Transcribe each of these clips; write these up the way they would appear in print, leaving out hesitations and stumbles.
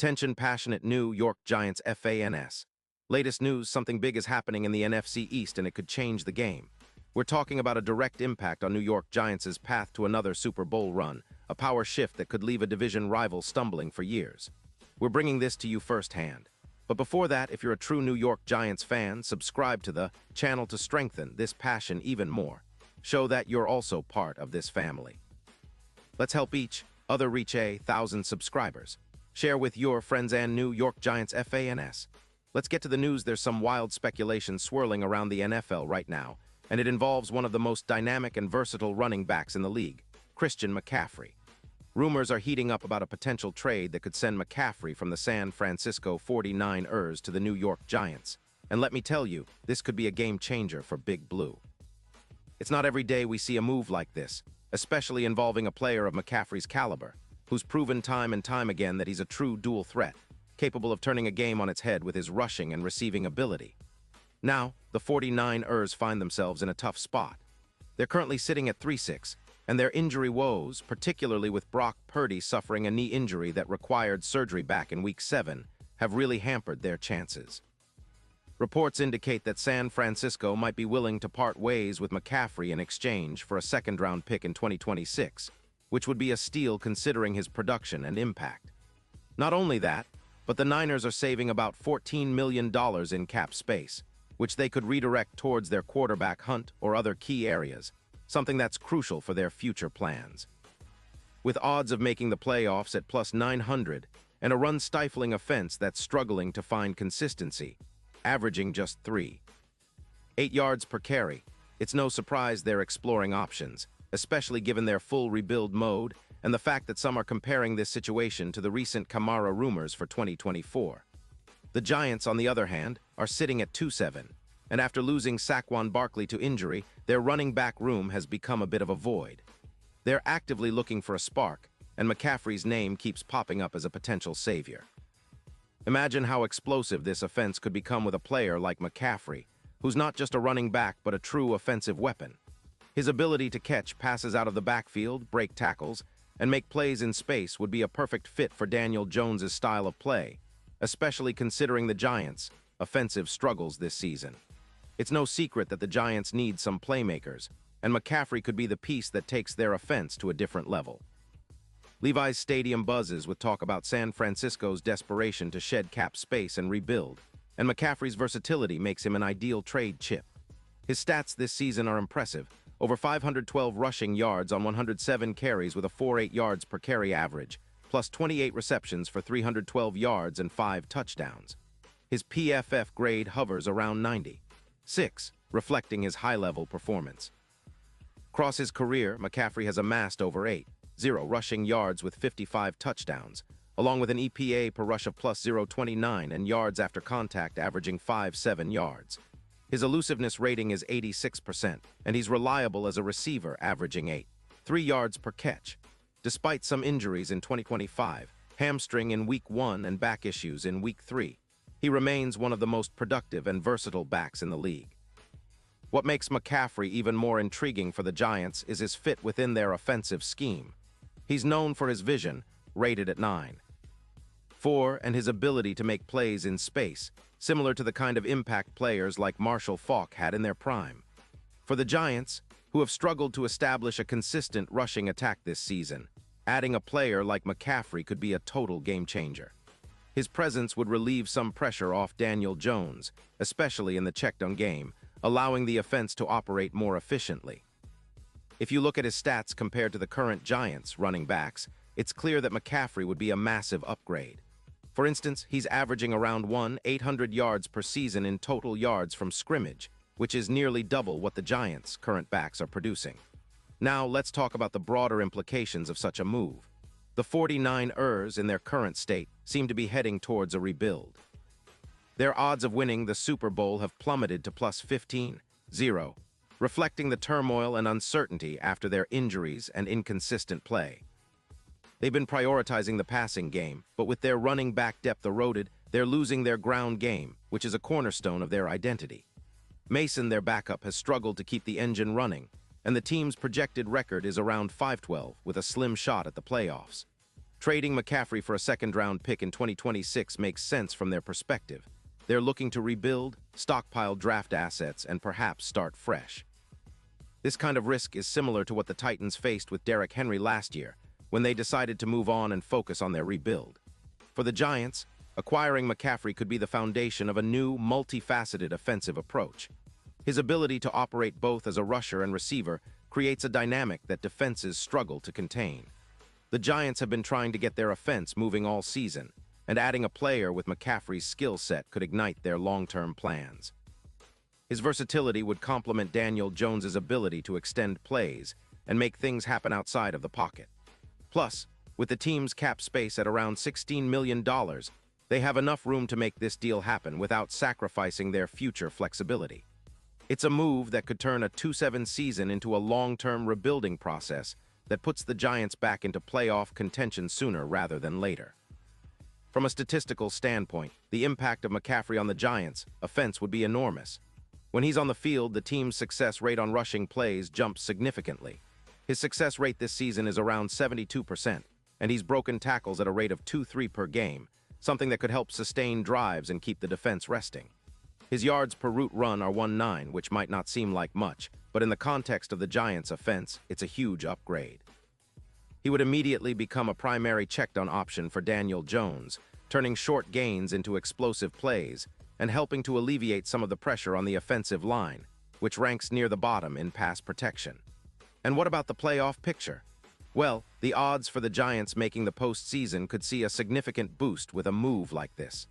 Attention passionate New York Giants fans. Latest news, something big is happening in the NFC East and it could change the game. We're talking about a direct impact on New York Giants' path to another Super Bowl run, a power shift that could leave a division rival stumbling for years. We're bringing this to you firsthand. But before that, if you're a true New York Giants fan, subscribe to the channel to strengthen this passion even more. Show that you're also part of this family. Let's help each other reach 1,000 subscribers. Share with your friends and New York Giants fans. Let's get to the news. There's some wild speculation swirling around the NFL right now, and it involves one of the most dynamic and versatile running backs in the league, Christian McCaffrey. Rumors are heating up about a potential trade that could send McCaffrey from the San Francisco 49ers to the New York Giants. And let me tell you, this could be a game changer for Big Blue. It's not every day we see a move like this, especially involving a player of McCaffrey's caliber, who's proven time and time again that he's a true dual threat, capable of turning a game on its head with his rushing and receiving ability. Now, the 49ers find themselves in a tough spot. They're currently sitting at 3-6, and their injury woes, particularly with Brock Purdy suffering a knee injury that required surgery back in Week 7, have really hampered their chances. Reports indicate that San Francisco might be willing to part ways with McCaffrey in exchange for a second-round pick in 2026, which would be a steal considering his production and impact. Not only that, but the Niners are saving about $14 million in cap space, which they could redirect towards their quarterback hunt or other key areas, something that's crucial for their future plans. With odds of making the playoffs at plus 900 and a run-stifling offense that's struggling to find consistency, averaging just 3.8 yards per carry, it's no surprise they're exploring options, especially given their full rebuild mode and the fact that some are comparing this situation to the recent Kamara rumors for 2024. The Giants, on the other hand, are sitting at 2-7, and after losing Saquon Barkley to injury, their running back room has become a bit of a void. They're actively looking for a spark, and McCaffrey's name keeps popping up as a potential savior. Imagine how explosive this offense could become with a player like McCaffrey, who's not just a running back but a true offensive weapon. His ability to catch passes out of the backfield, break tackles, and make plays in space would be a perfect fit for Daniel Jones' style of play, especially considering the Giants' offensive struggles this season. It's no secret that the Giants need some playmakers, and McCaffrey could be the piece that takes their offense to a different level. Levi's Stadium buzzes with talk about San Francisco's desperation to shed cap space and rebuild, and McCaffrey's versatility makes him an ideal trade chip. His stats this season are impressive: over 512 rushing yards on 107 carries with a 4.8 yards per carry average, plus 28 receptions for 312 yards and 5 touchdowns. His PFF grade hovers around 96, reflecting his high-level performance. Across his career, McCaffrey has amassed over 8.0 rushing yards with 55 touchdowns, along with an EPA per rush of plus 0.29 and yards after contact averaging 5.7 yards. His elusiveness rating is 86%, and he's reliable as a receiver, averaging 8.3 yards per catch. Despite some injuries in 2025, hamstring in Week 1 and back issues in Week 3, he remains one of the most productive and versatile backs in the league. What makes McCaffrey even more intriguing for the Giants is his fit within their offensive scheme. He's known for his vision, rated at 9.4, and his ability to make plays in space, similar to the kind of impact players like Marshall Faulk had in their prime. For the Giants, who have struggled to establish a consistent rushing attack this season, adding a player like McCaffrey could be a total game changer. His presence would relieve some pressure off Daniel Jones, especially in the check-down game, allowing the offense to operate more efficiently. If you look at his stats compared to the current Giants running backs, it's clear that McCaffrey would be a massive upgrade. For instance, he's averaging around 800 yards per season in total yards from scrimmage, which is nearly double what the Giants' current backs are producing. Now, let's talk about the broader implications of such a move. The 49ers, in their current state, seem to be heading towards a rebuild. Their odds of winning the Super Bowl have plummeted to plus 15.0, reflecting the turmoil and uncertainty after their injuries and inconsistent play. They've been prioritizing the passing game, but with their running back depth eroded, they're losing their ground game, which is a cornerstone of their identity. Mason, their backup, has struggled to keep the engine running, and the team's projected record is around 5-12 with a slim shot at the playoffs. Trading McCaffrey for a second-round pick in 2026 makes sense from their perspective. They're looking to rebuild, stockpile draft assets, and perhaps start fresh. This kind of risk is similar to what the Titans faced with Derrick Henry last year, when they decided to move on and focus on their rebuild. For the Giants, acquiring McCaffrey could be the foundation of a new, multifaceted offensive approach. His ability to operate both as a rusher and receiver creates a dynamic that defenses struggle to contain. The Giants have been trying to get their offense moving all season, and adding a player with McCaffrey's skill set could ignite their long-term plans. His versatility would complement Daniel Jones's ability to extend plays and make things happen outside of the pocket. Plus, with the team's cap space at around $16 million, they have enough room to make this deal happen without sacrificing their future flexibility. It's a move that could turn a 2-7 season into a long-term rebuilding process that puts the Giants back into playoff contention sooner rather than later. From a statistical standpoint, the impact of McCaffrey on the Giants' offense would be enormous. When he's on the field, the team's success rate on rushing plays jumps significantly. His success rate this season is around 72%, and he's broken tackles at a rate of 2-3 per game, something that could help sustain drives and keep the defense resting. His yards per route run are 1.9, which might not seem like much, but in the context of the Giants' offense, it's a huge upgrade. He would immediately become a primary check-down option for Daniel Jones, turning short gains into explosive plays and helping to alleviate some of the pressure on the offensive line, which ranks near the bottom in pass protection. And what about the playoff picture? Well, the odds for the Giants making the postseason could see a significant boost with a move like this.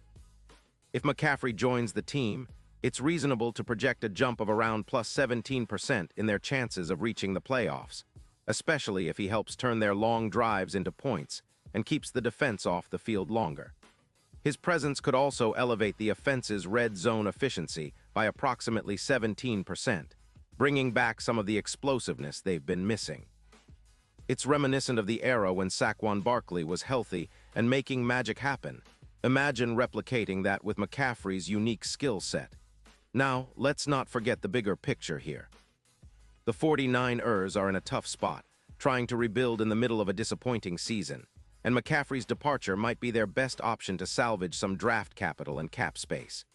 If McCaffrey joins the team, it's reasonable to project a jump of around plus 17% in their chances of reaching the playoffs, especially if he helps turn their long drives into points and keeps the defense off the field longer. His presence could also elevate the offense's red zone efficiency by approximately 17%, bringing back some of the explosiveness they've been missing. It's reminiscent of the era when Saquon Barkley was healthy and making magic happen. Imagine replicating that with McCaffrey's unique skill set. Now, let's not forget the bigger picture here. The 49ers are in a tough spot, trying to rebuild in the middle of a disappointing season, and McCaffrey's departure might be their best option to salvage some draft capital and cap space.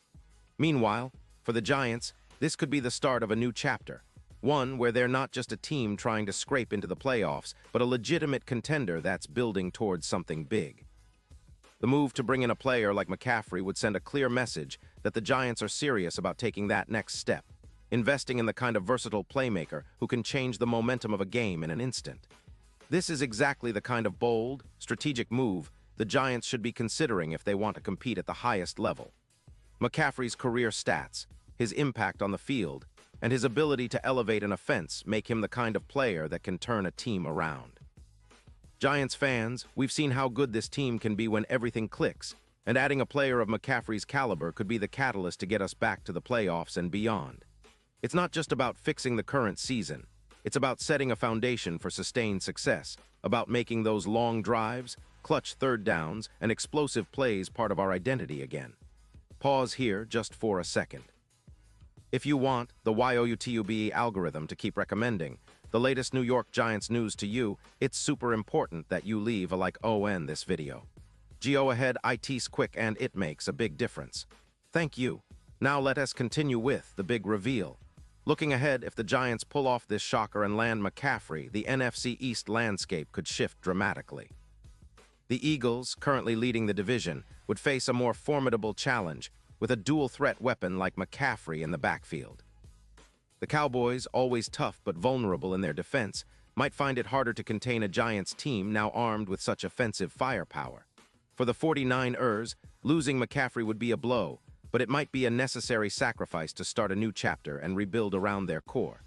Meanwhile, for the Giants, this could be the start of a new chapter, one where they're not just a team trying to scrape into the playoffs, but a legitimate contender that's building towards something big. The move to bring in a player like McCaffrey would send a clear message that the Giants are serious about taking that next step, investing in the kind of versatile playmaker who can change the momentum of a game in an instant. This is exactly the kind of bold, strategic move the Giants should be considering if they want to compete at the highest level. McCaffrey's career stats, his impact on the field, and his ability to elevate an offense make him the kind of player that can turn a team around. Giants fans, we've seen how good this team can be when everything clicks, and adding a player of McCaffrey's caliber could be the catalyst to get us back to the playoffs and beyond. It's not just about fixing the current season. It's about setting a foundation for sustained success, about making those long drives, clutch third downs, and explosive plays part of our identity again. Pause here just for a second. If you want the YOUTUBE algorithm to keep recommending the latest New York Giants news to you, it's super important that you leave a like on this video. Go ahead, it's quick and it makes a big difference. Thank you. Now let us continue with the big reveal. Looking ahead, if the Giants pull off this shocker and land McCaffrey, the NFC East landscape could shift dramatically. The Eagles, currently leading the division, would face a more formidable challenge with a dual-threat weapon like McCaffrey in the backfield. The Cowboys, always tough but vulnerable in their defense, might find it harder to contain a Giants team now armed with such offensive firepower. For the 49ers, losing McCaffrey would be a blow, but it might be a necessary sacrifice to start a new chapter and rebuild around their core.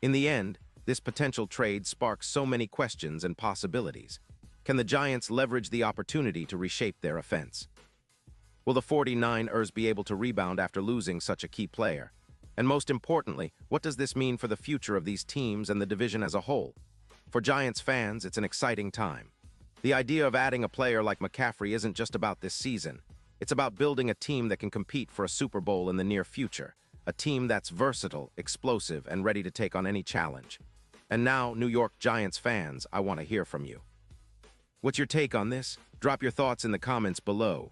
In the end, this potential trade sparks so many questions and possibilities. Can the Giants leverage the opportunity to reshape their offense? Will the 49ers be able to rebound after losing such a key player? And most importantly, what does this mean for the future of these teams and the division as a whole? For Giants fans, it's an exciting time. The idea of adding a player like McCaffrey isn't just about this season. It's about building a team that can compete for a Super Bowl in the near future, a team that's versatile, explosive, and ready to take on any challenge. And now, New York Giants fans, I want to hear from you. What's your take on this? Drop your thoughts in the comments below.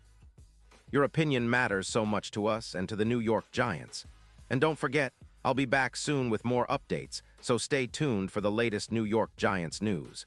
Your opinion matters so much to us and to the New York Giants. And don't forget, I'll be back soon with more updates, so stay tuned for the latest New York Giants news.